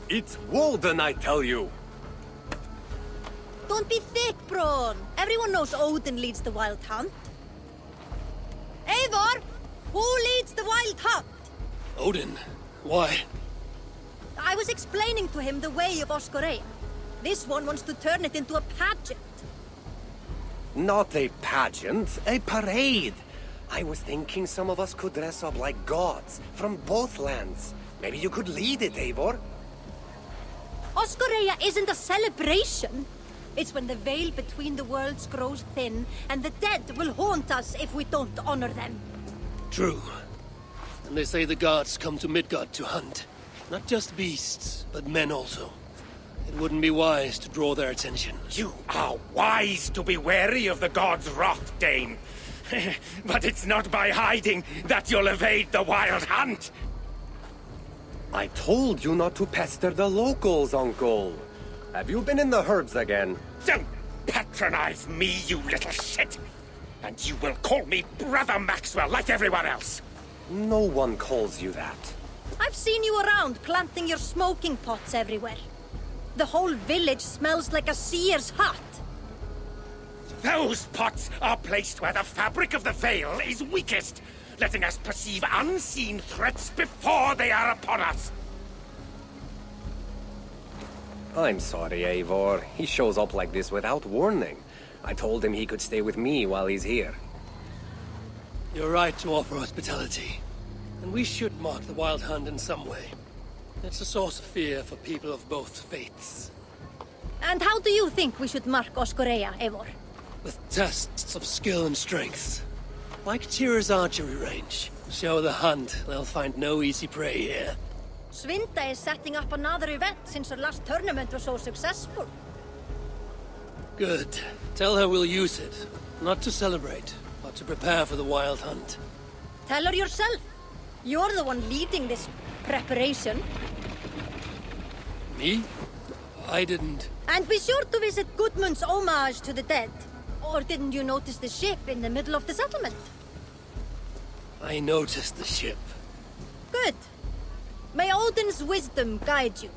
It's Walden, I tell you! Don't be thick, Braun. Everyone knows Odin leads the wild hunt. Eivor! Who leads the wild hunt? Odin? Why? I was explaining to him the way of Oskoreia. This one wants to turn it into a pageant. Not a pageant, a parade. I was thinking some of us could dress up like gods from both lands. Maybe you could lead it, Eivor. Oskoreia isn't a celebration. It's when the veil between the worlds grows thin, and the dead will haunt us if we don't honor them. True. And they say the gods come to Midgard to hunt. Not just beasts, but men also. It wouldn't be wise to draw their attention. You are wise to be wary of the gods' wrath, Dane. But it's not by hiding that you'll evade the wild hunt. I told you not to pester the locals, Uncle. Have you been in the herbs again? Don't patronize me, you little shit! And you will call me Brother Maxwell like everyone else! No one calls you that. I've seen you around planting your smoking pots everywhere. The whole village smells like a seer's hut. Those pots are placed where the fabric of the veil is weakest, letting us perceive unseen threats before they are upon us. I'm sorry, Eivor. He shows up like this without warning. I told him he could stay with me while he's here. You're right to offer hospitality. And we should mark the wild hunt in some way. It's a source of fear for people of both faiths. And how do you think we should mark Oskoreia, Eivor? With tests of skill and strength. Like Tyr's archery range. Show the hunt, they'll find no easy prey here. Svinda is setting up another event since her last tournament was so successful. Good. Tell her we'll use it. Not to celebrate, but to prepare for the wild hunt. Tell her yourself. You're the one leading this preparation. Me? I didn't. And be sure to visit Gudmund's homage to the dead. Or didn't you notice the ship in the middle of the settlement? I noticed the ship. Good. May Odin's wisdom guide you.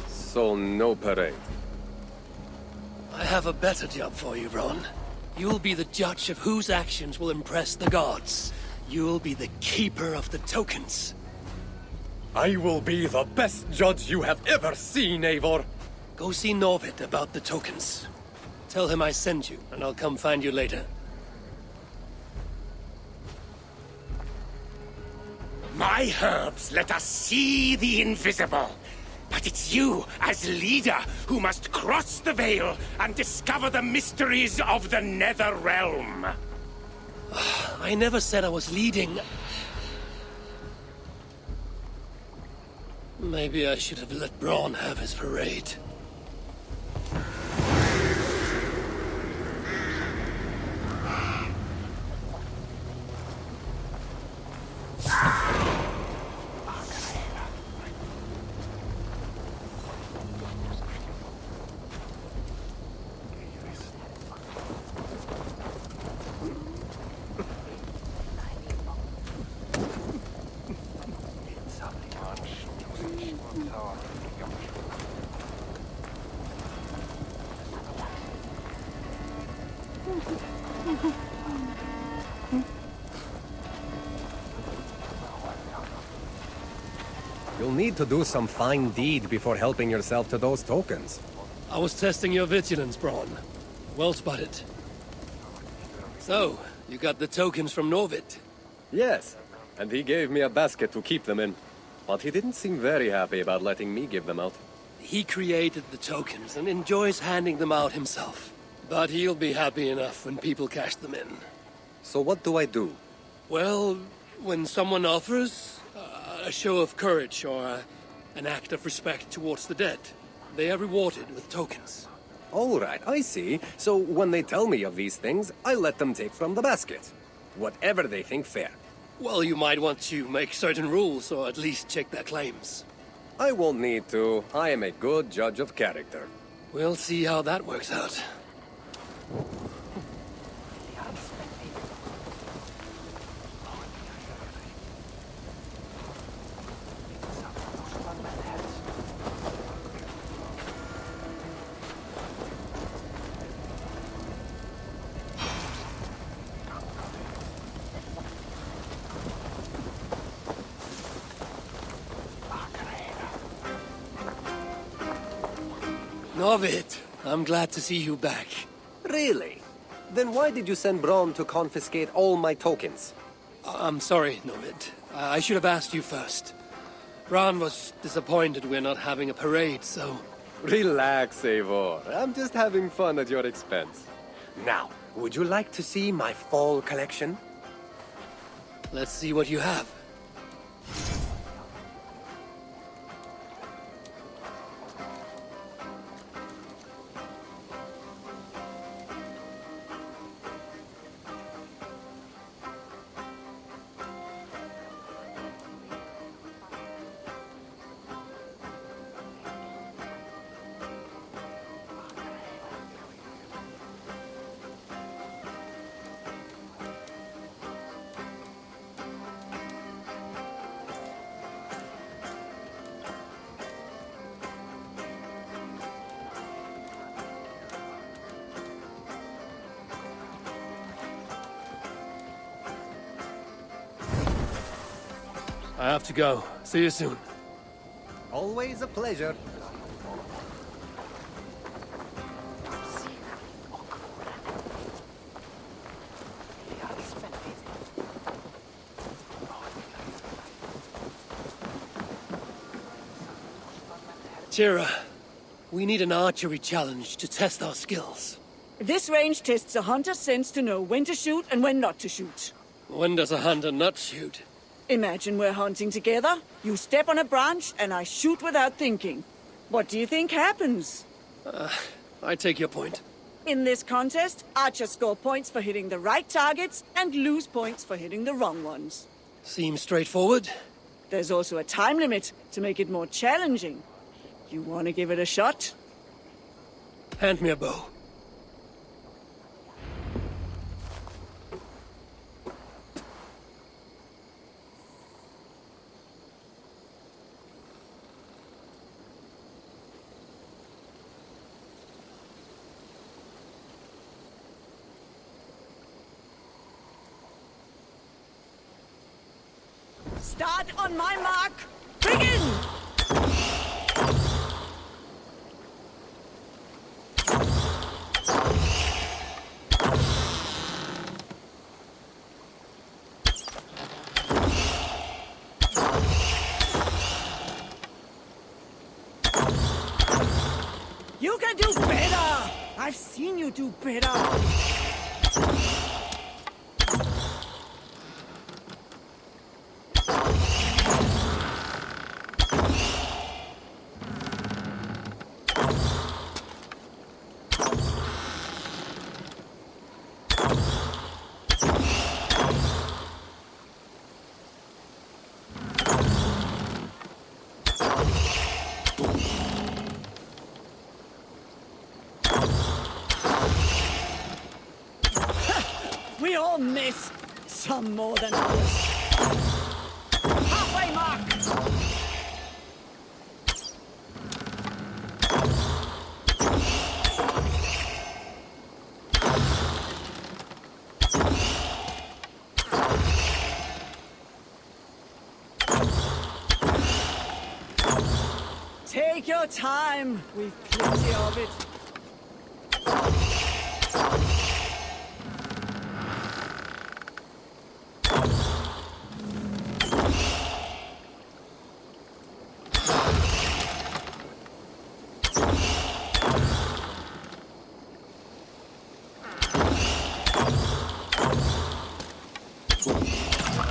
So no parade. I have a better job for you, Ron. You'll be the judge of whose actions will impress the gods. You'll be the keeper of the tokens. I will be the best judge you have ever seen, Eivor. Go see Norvid about the tokens. Tell him I sent you, and I'll come find you later. My herbs let us see the invisible. But it's you, as leader, who must cross the veil and discover the mysteries of the Nether Realm. I never said I was leading. Maybe I should have let Braun have his parade. You'll need to do some fine deed before helping yourself to those tokens. I was testing your vigilance, Braun. Well spotted. So, you got the tokens from Norvid? Yes, and he gave me a basket to keep them in. But he didn't seem very happy about letting me give them out. He created the tokens and enjoys handing them out himself. But he'll be happy enough when people cash them in. So what do I do? Well, when someone offers a show of courage or an act of respect towards the dead, they are rewarded with tokens. All right, I see. So when they tell me of these things, I let them take from the basket. Whatever they think fair. Well, you might want to make certain rules, or at least check their claims. I won't need to. I am a good judge of character. We'll see how that works out. Novid, I'm glad to see you back. Really? Then why did you send Bron to confiscate all my tokens? I'm sorry, Novid. I should have asked you first. Ran was disappointed we're not having a parade, so... Relax, Eivor. I'm just having fun at your expense. Now, would you like to see my fall collection? Let's see what you have. I have to go. See you soon. Always a pleasure. Tira, we need an archery challenge to test our skills. This range tests a hunter's sense to know when to shoot and when not to shoot. When does a hunter not shoot? Imagine we're hunting together, you step on a branch, and I shoot without thinking. What do you think happens? I take your point. In this contest, archers score points for hitting the right targets and lose points for hitting the wrong ones. Seems straightforward. There's also a time limit to make it more challenging. You want to give it a shot? Hand me a bow. Start on my mark. Begin! You can do better! I've seen you do better! We all miss. Some more than others. Halfway mark! Take your time. We've plenty of it.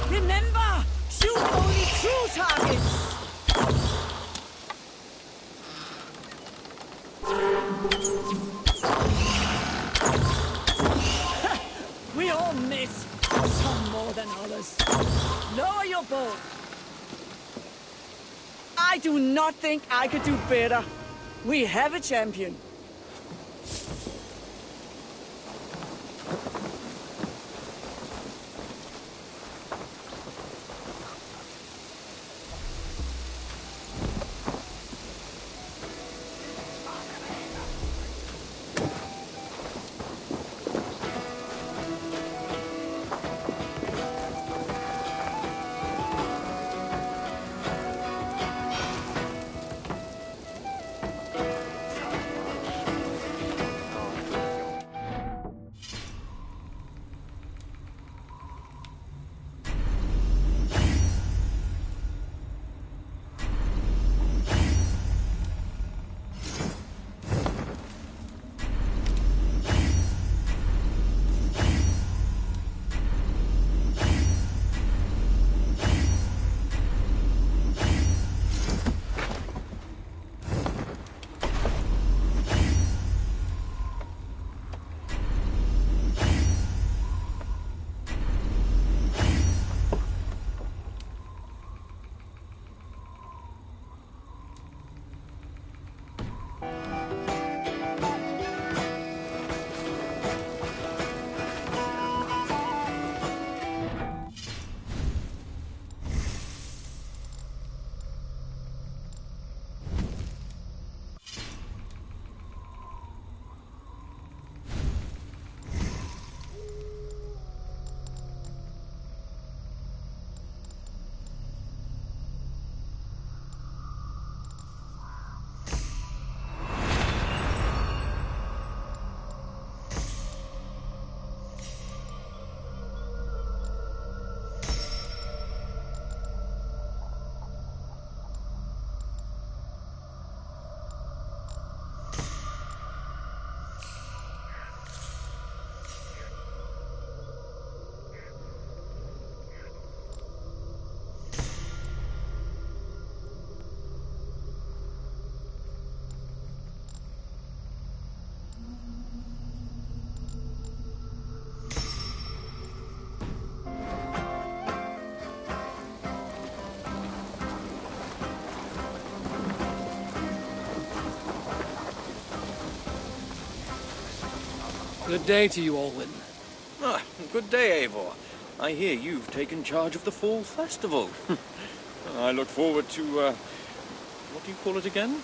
Remember, shoot only true targets. We all miss, some more than others. Lower your bow. I do not think I could do better. We have a champion. Good day to you, Olwyn. Ah, good day, Eivor. I hear you've taken charge of the Fall Festival. I look forward to, what do you call it again?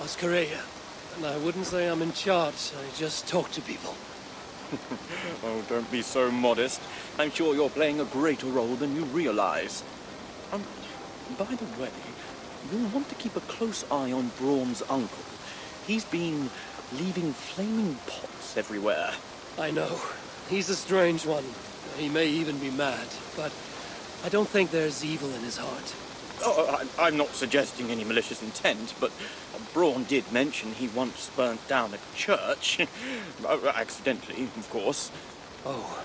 Oskoreia. And I wouldn't say I'm in charge, I just talk to people. Oh, don't be so modest. I'm sure you're playing a greater role than you realize. By the way, you'll want to keep a close eye on Braun's uncle. He's been leaving flaming pots everywhere. I know. He's a strange one. He may even be mad, but I don't think there's evil in his heart. Oh, I'm not suggesting any malicious intent, but Braun did mention he once burnt down a church. Accidentally, of course. Oh.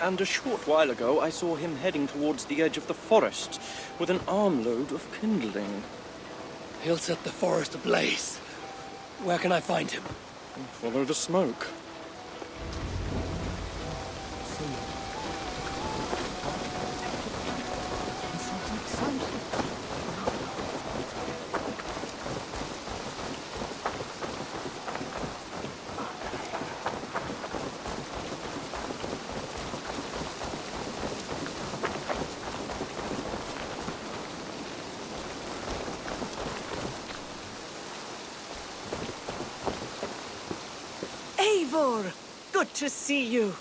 And a short while ago, I saw him heading towards the edge of the forest with an armload of kindling. He'll set the forest ablaze. Where can I find him? Follow the smoke. Eivor, good to see you.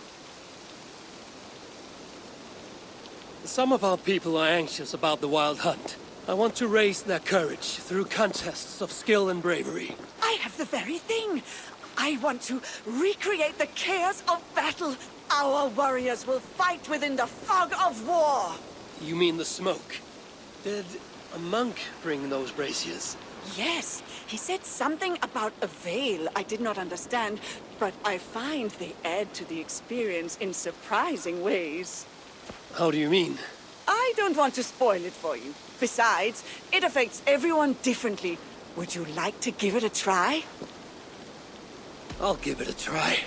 Some of our people are anxious about the wild hunt. I want to raise their courage through contests of skill and bravery. I have the very thing. I want to recreate the chaos of battle. Our warriors will fight within the fog of war. You mean the smoke? Did a monk bring those braziers? Yes, he said something about a veil I did not understand, but I find they add to the experience in surprising ways. How do you mean? I don't want to spoil it for you. Besides, it affects everyone differently. Would you like to give it a try? I'll give it a try.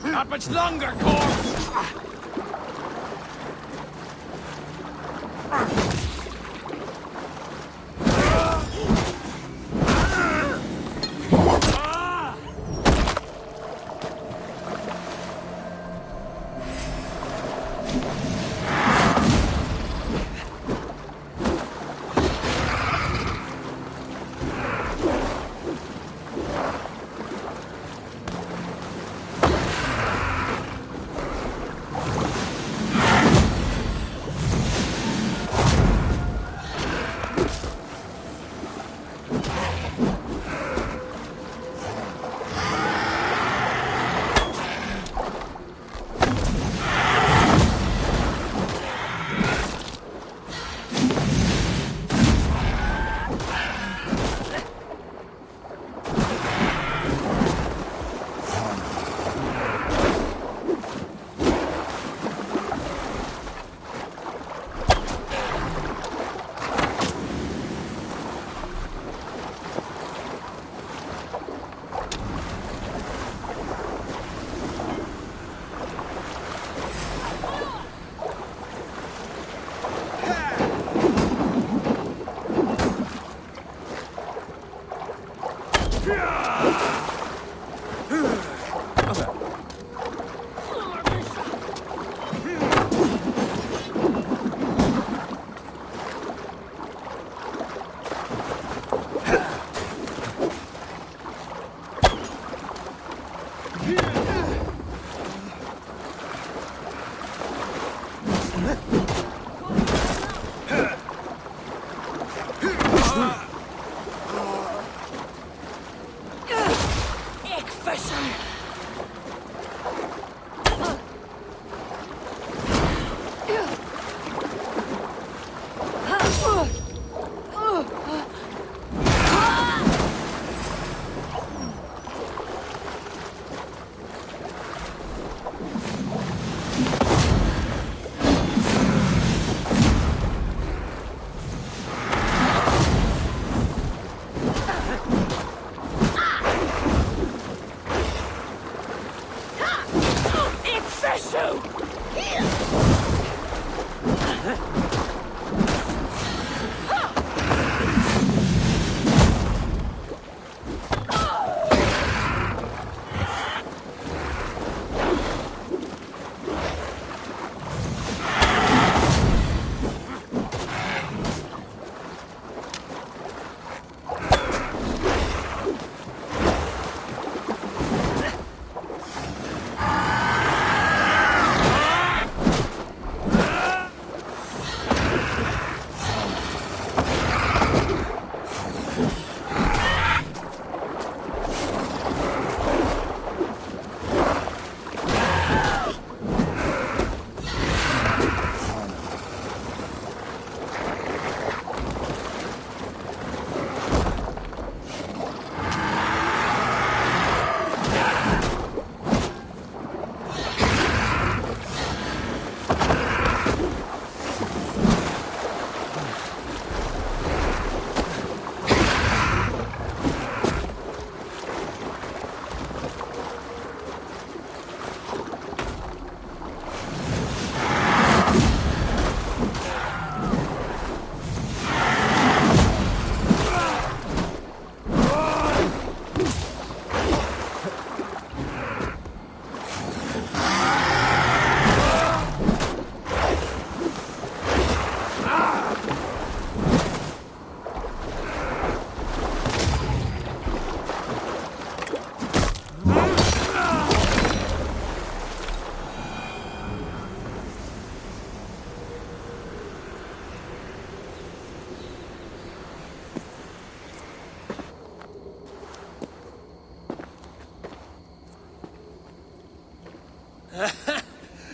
Not much longer, corpse!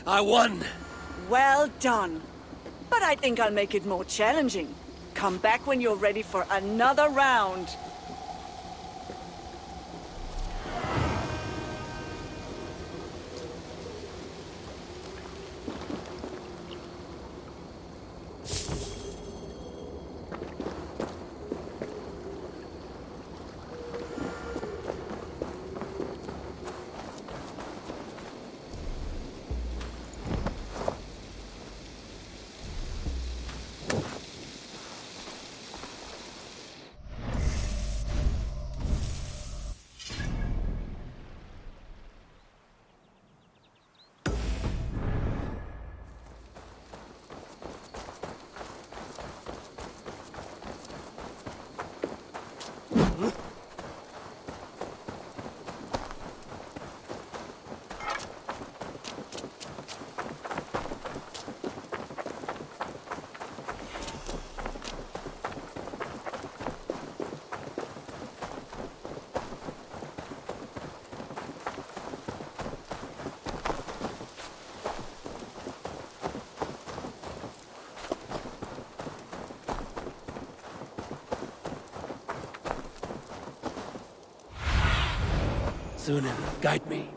I won. Well done. But I think I'll make it more challenging. Come back when you're ready for another round. Sunan, guide me.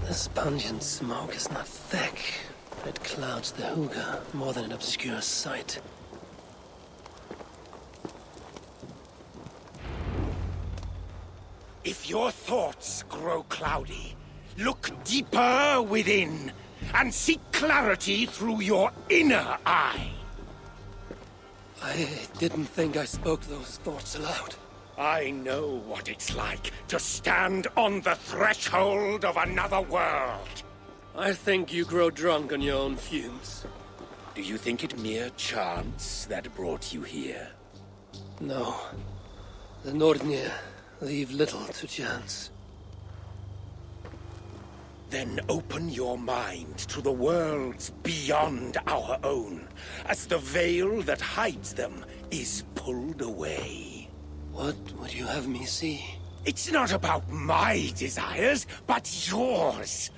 This pungent smoke is not thick. It clouds the hooga more than it obscures sight. If your thoughts grow cloudy, look deeper within and seek clarity through your inner eye. I didn't think I spoke those thoughts aloud. I know what it's like to stand on the threshold of another world. I think you grow drunk on your own fumes. Do you think it mere chance that brought you here? No. The Nordnir leave little to chance. Then open your mind to the worlds beyond our own, as the veil that hides them is pulled away. What would you have me see? It's not about my desires, but yours.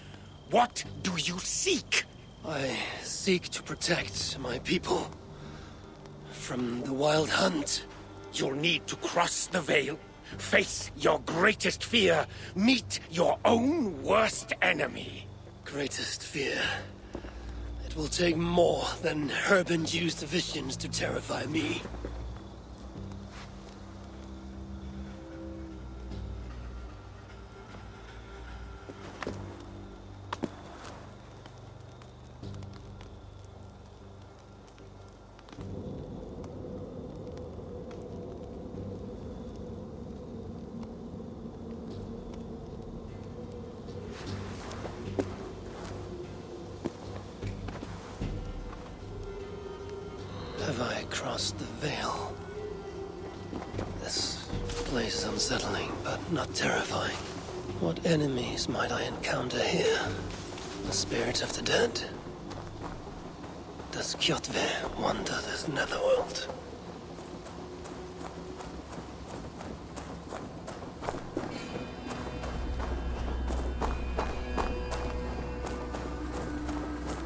What do you seek? I seek to protect my people from the Wild Hunt. You'll need to cross the veil, face your greatest fear, meet your own worst enemy. Greatest fear. It will take more than herb-induced visions to terrify me. Have I crossed the veil? This place is unsettling, but not terrifying. What enemies might I encounter here? The spirits of the dead? Does Kjotve wander this netherworld?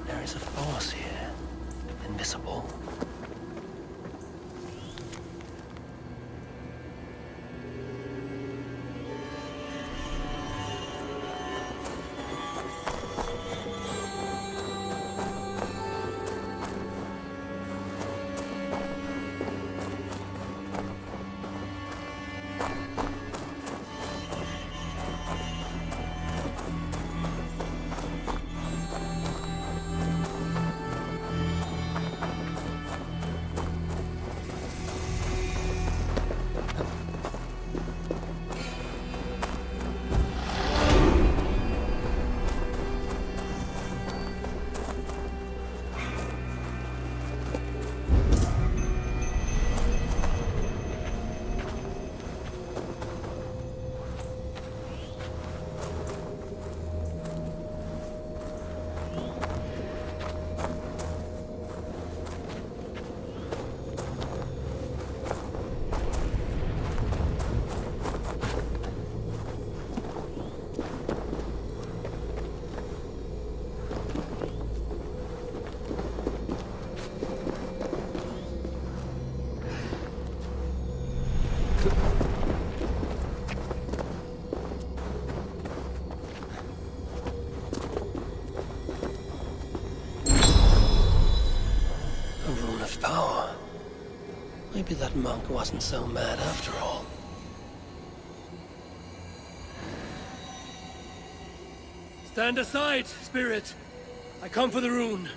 There is a force here, invisible. Power. Maybe that monk wasn't so mad after all. Stand aside, spirit. I come for the rune.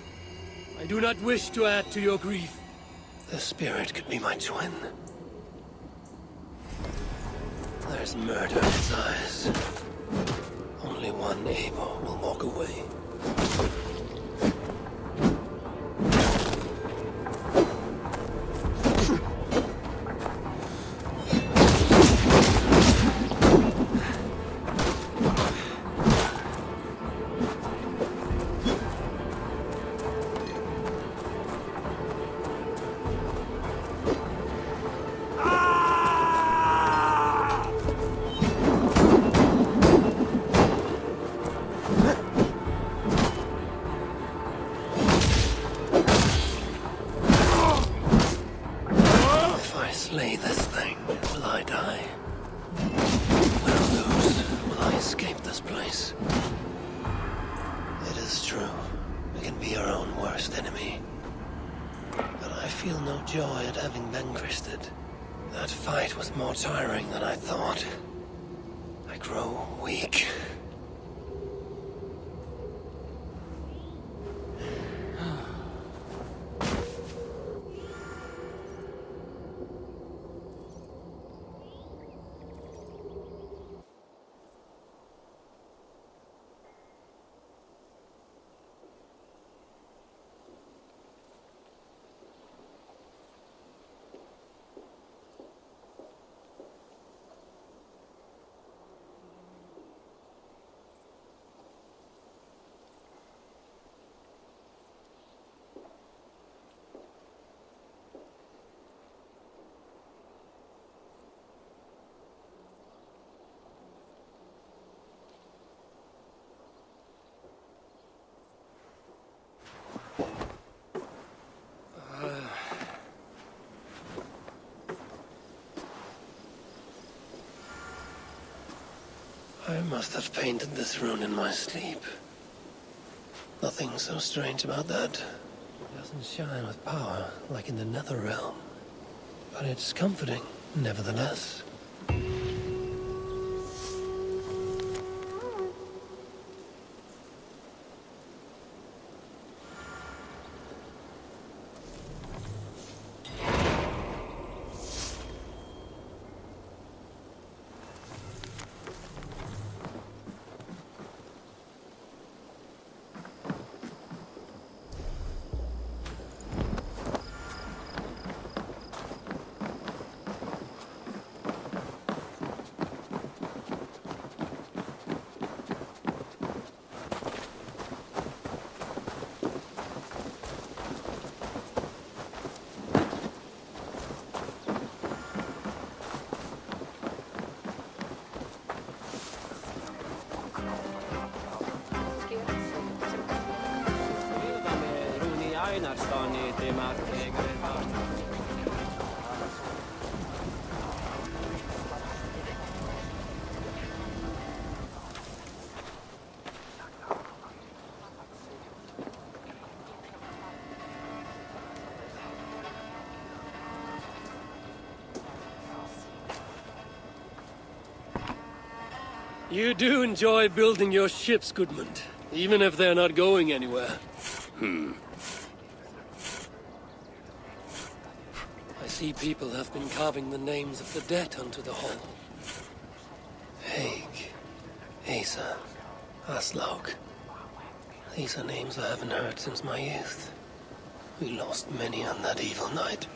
I do not wish to add to your grief. The spirit could be my twin. There's murder in its eyes. Only one Eivor will walk away. Slay this thing, will I die? Win or lose, will I escape this place? It is true, we can be our own worst enemy. But I feel no joy at having vanquished it. That fight was more tiring than I thought. I grow weak. I must have painted this rune in my sleep. Nothing so strange about that. It doesn't shine with power like in the nether realm. But it's comforting, nevertheless. You do enjoy building your ships, Goodmund, even if they're not going anywhere. I see people have been carving the names of the dead onto the hull. Haig, Asa, Aslaug. These are names I haven't heard since my youth. We lost many on that evil night.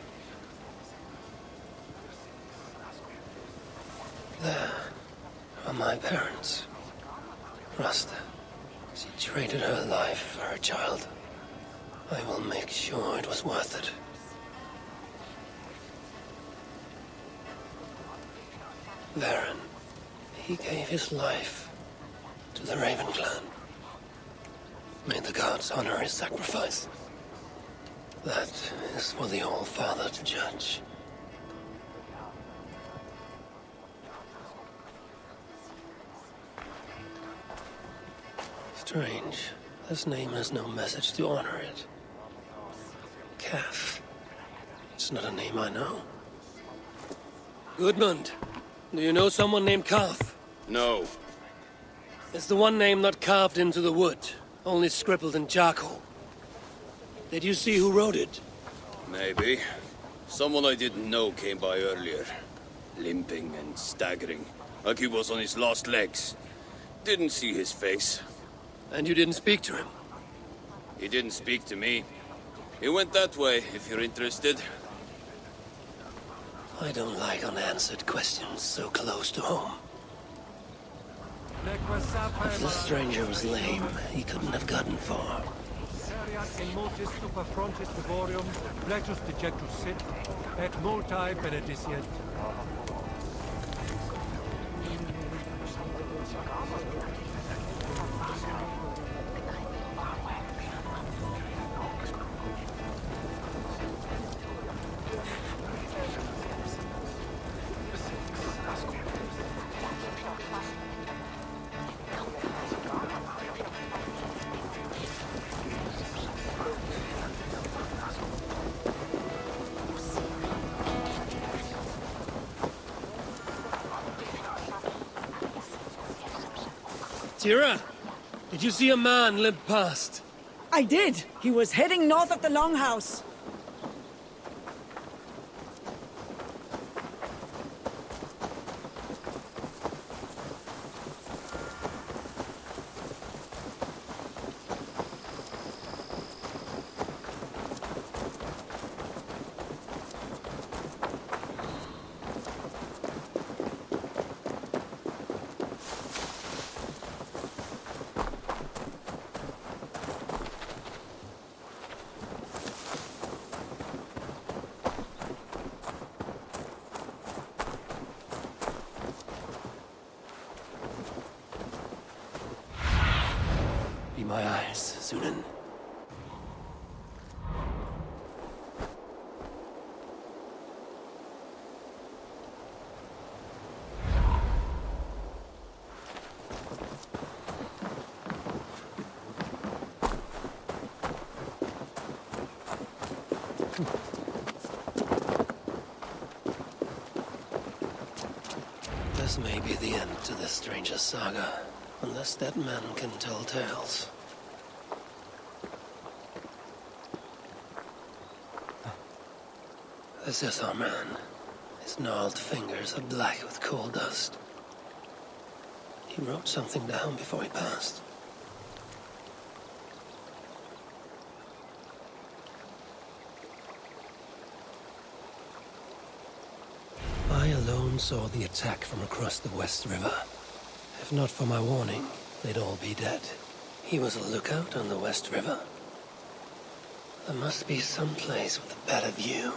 There are my parents. Rasta. She traded her life for her child. I will make sure it was worth it. Varen. He gave his life to the Raven clan. May the gods honor his sacrifice. That is for the All-Father to judge. Strange. This name has no message to honor it. Calf. It's not a name I know. Goodmund, do you know someone named Calf? No. It's the one name not carved into the wood, only scribbled in charcoal. Did you see who wrote it? Maybe. Someone I didn't know came by earlier. Limping and staggering, like he was on his last legs. Didn't see his face. And you didn't speak to him? He didn't speak to me. He went that way, if you're interested. I don't like unanswered questions so close to home. If the stranger was lame, he couldn't have gotten far. Tira, did you see a man limp past? I did. He was heading north of the Longhouse. Be my eyes, Sunan. This may be the end to this stranger's saga, unless that man can tell tales. This is our man. His gnarled fingers are black with coal dust. He wrote something down before he passed. I alone saw the attack from across the West River. If not for my warning, they'd all be dead. He was a lookout on the West River. There must be some place with a better view.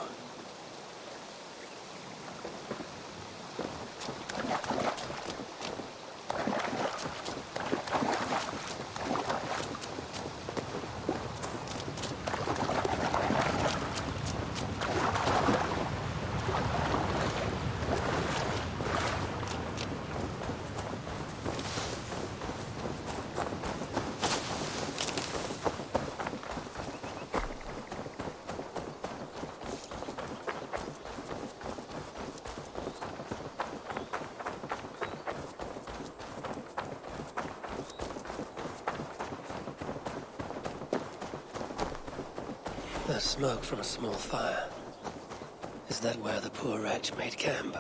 There's smoke from a small fire. Is that where the poor wretch made camp?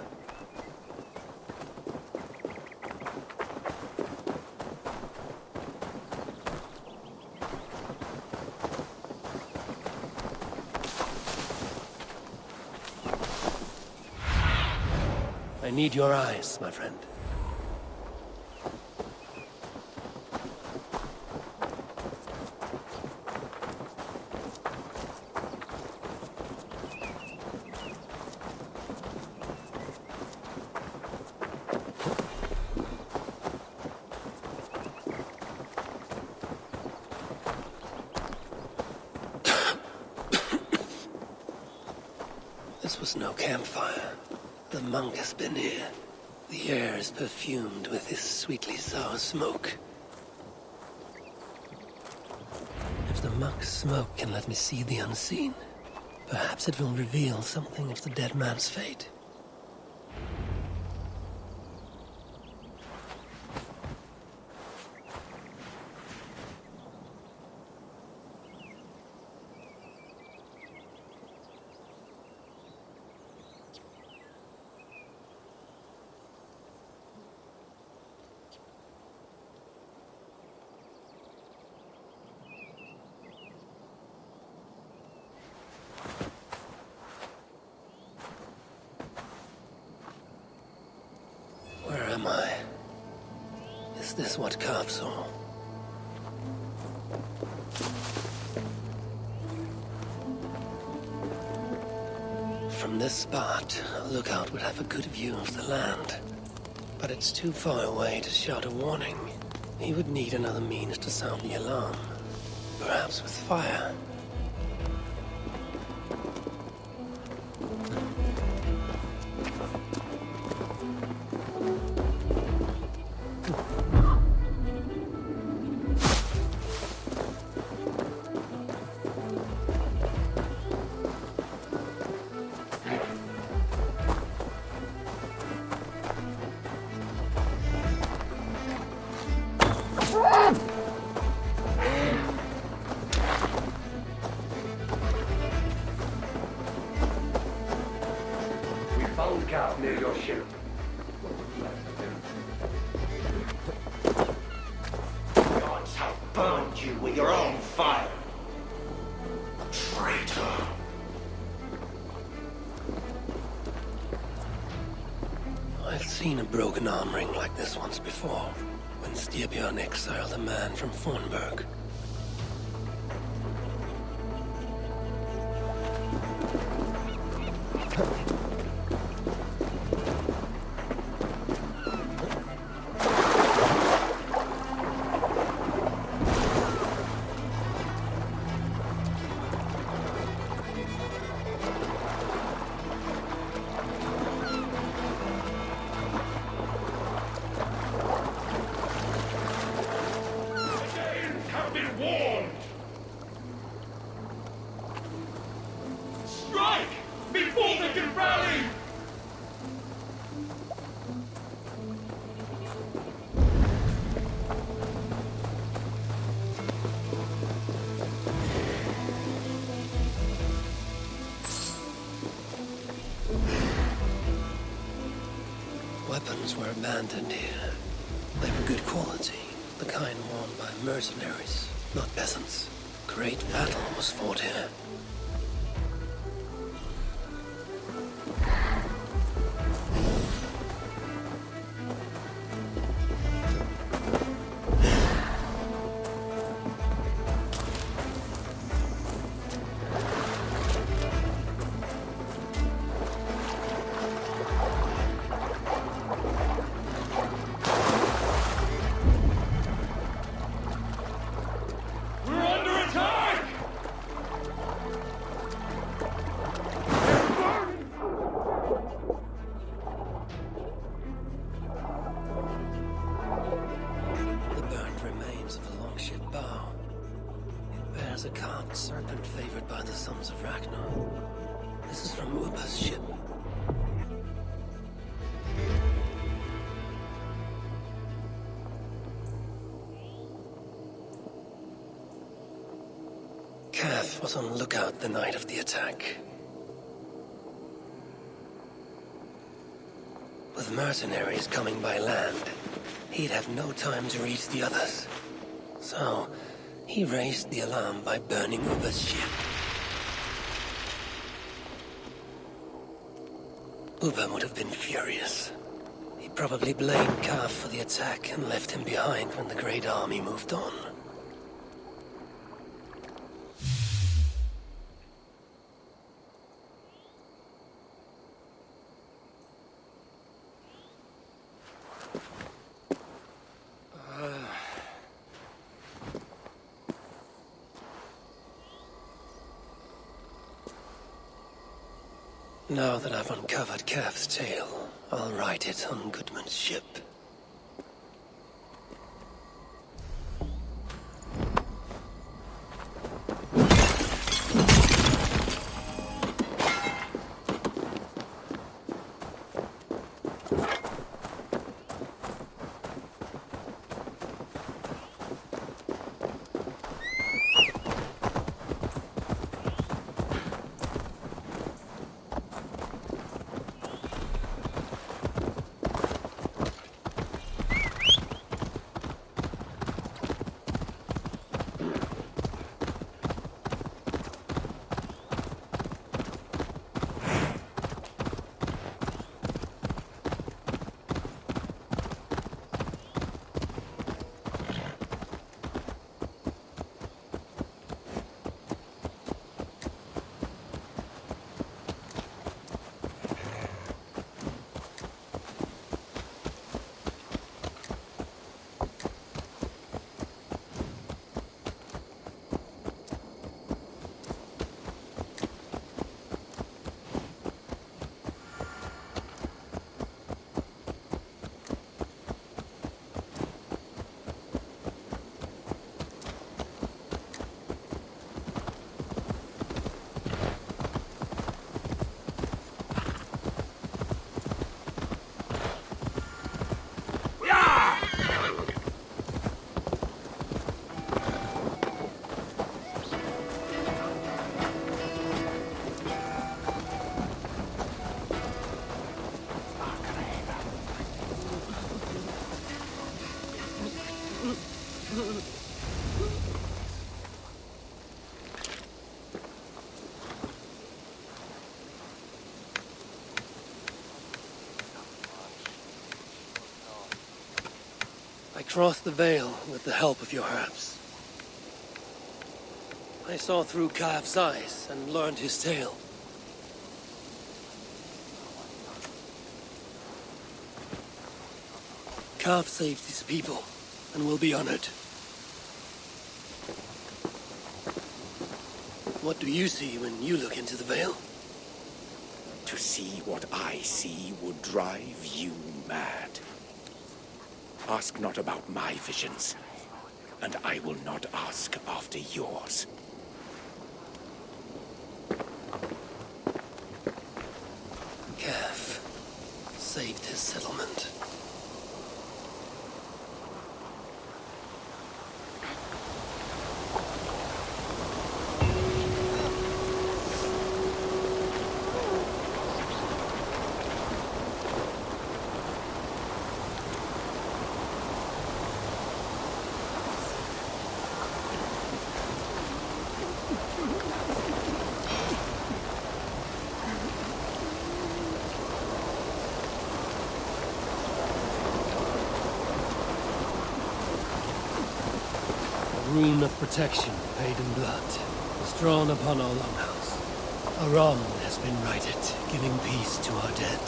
I need your eyes, my friend. This was no campfire. The monk has been here. The air is perfumed with his sweetly sour smoke. If the monk's smoke can let me see the unseen, perhaps it will reveal something of the dead man's fate. Where am I? Is this what Carp saw? From this spot, a lookout would have a good view of the land. But it's too far away to shout a warning. He would need another means to sound the alarm. Perhaps with fire. Found Carp near your ship. Gods have burned you with your own fire. Traitor. I've seen a broken arm ring like this once before, when Styrbjörn exiled a man from Fornburg. Weapons were abandoned here. They were good quality, the kind worn by mercenaries, not peasants. Great battle was fought here. A carved serpent favored by the sons of Ragnar. This is from Upa's ship. Kath was on lookout the night of the attack. With mercenaries coming by land, he'd have no time to reach the others. So, he raised the alarm by burning Uber's ship. Uber would have been furious. He probably blamed Kaf for the attack and left him behind when the Great Army moved on. Now that I've uncovered Kaf's tale, I'll write it on Goodman's ship. I crossed the Vale with the help of your herbs. I saw through Kaf's eyes and learned his tale. Kaf saved his people and will be honored. What do you see when you look into the Vale? To see what I see would drive you mad. Ask not about my visions, and I will not ask after yours. Kaf saved his settlement. rune of protection, paid in blood, is drawn upon our longhouse. A wrong has been righted, giving peace to our dead.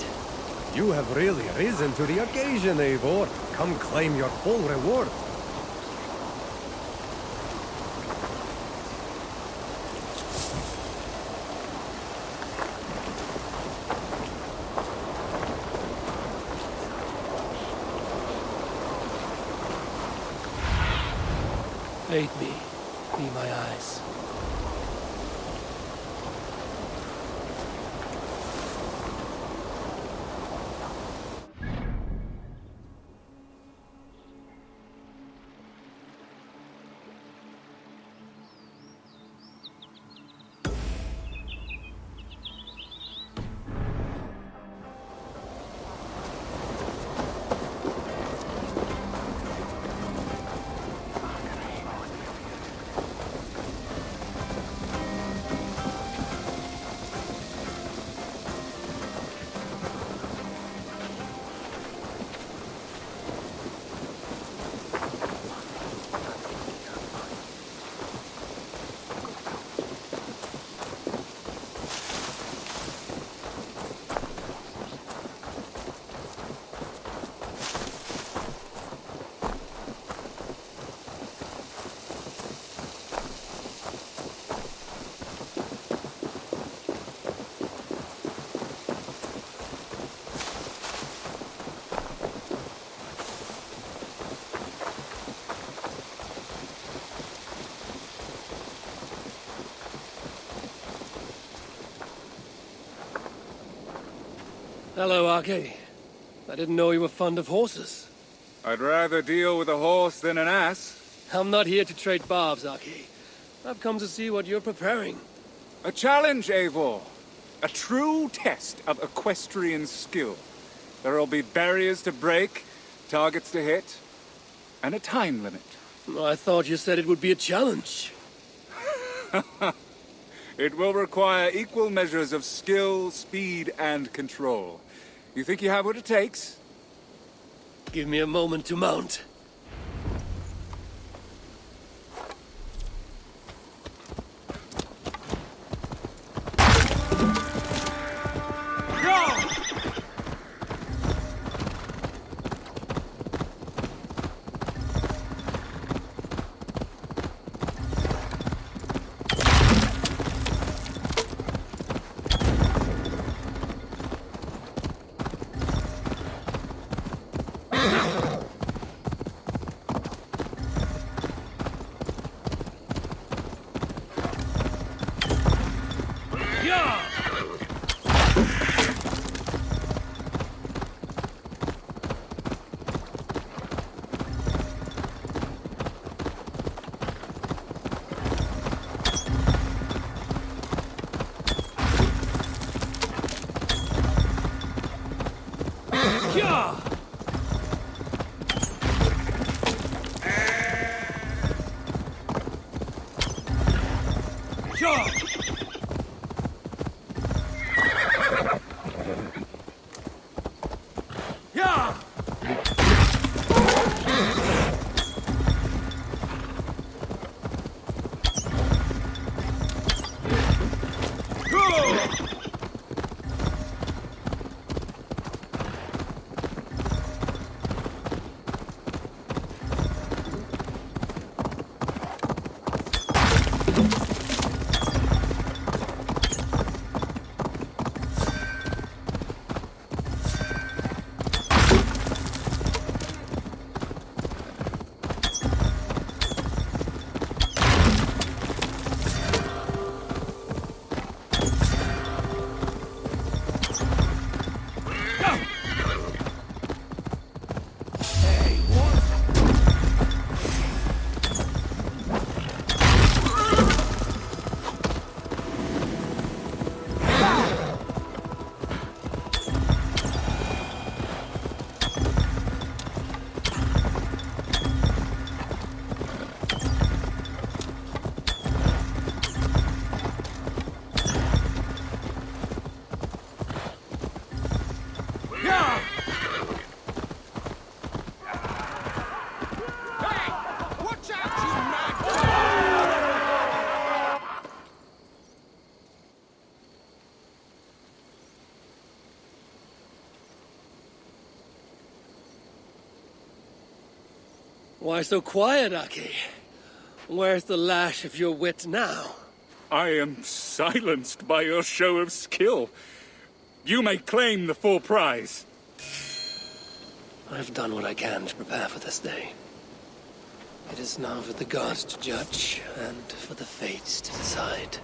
You have really risen to the occasion, Eivor. Come claim your full reward. Aid me. Be my eyes. Hello, Arke. I didn't know you were fond of horses. I'd rather deal with a horse than an ass. I'm not here to trade barbs, Arke. I've come to see what you're preparing. A challenge, Eivor. A true test of equestrian skill. There'll be barriers to break, targets to hit, and a time limit. I thought you said it would be a challenge. It will require equal measures of skill, speed, and control. You think you have what it takes? Give me a moment to mount. Why so quiet, Aki? Where's the lash of your wit now? I am silenced by your show of skill. You may claim the full prize. I've done what I can to prepare for this day. It is now for the gods to judge, and for the fates to decide.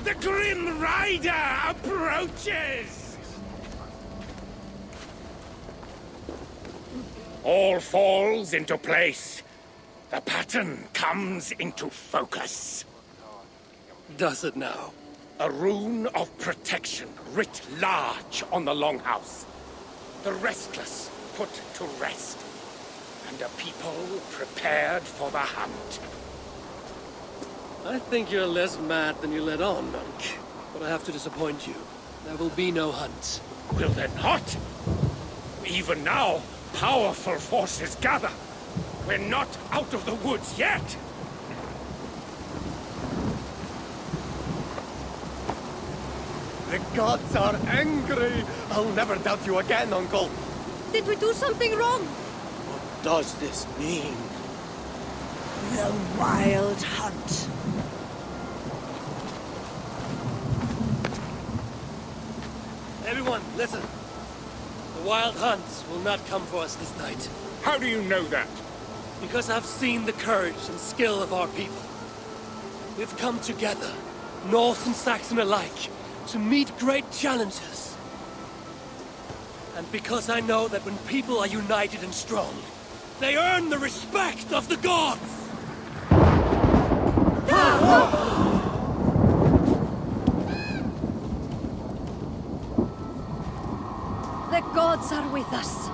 The Grim Rider approaches! All falls into place. The pattern comes into focus. Does it now? A rune of protection writ large on the longhouse. The restless put to rest. And a people prepared for the hunt. I think you're less mad than you let on, monk. But I have to disappoint you. There will be no hunt. Will there not? Even now, powerful forces gather. We're not out of the woods yet. The gods are angry. I'll never doubt you again, Uncle. Did we do something wrong? What does this mean? The Wild Hunt. Everyone, listen. The wild hunts will not come for us this night. How do you know that? Because I've seen the courage and skill of our people. We've come together, Norse and Saxon alike, to meet great challenges. And because I know that when people are united and strong, they earn the respect of the gods! The gods are with us.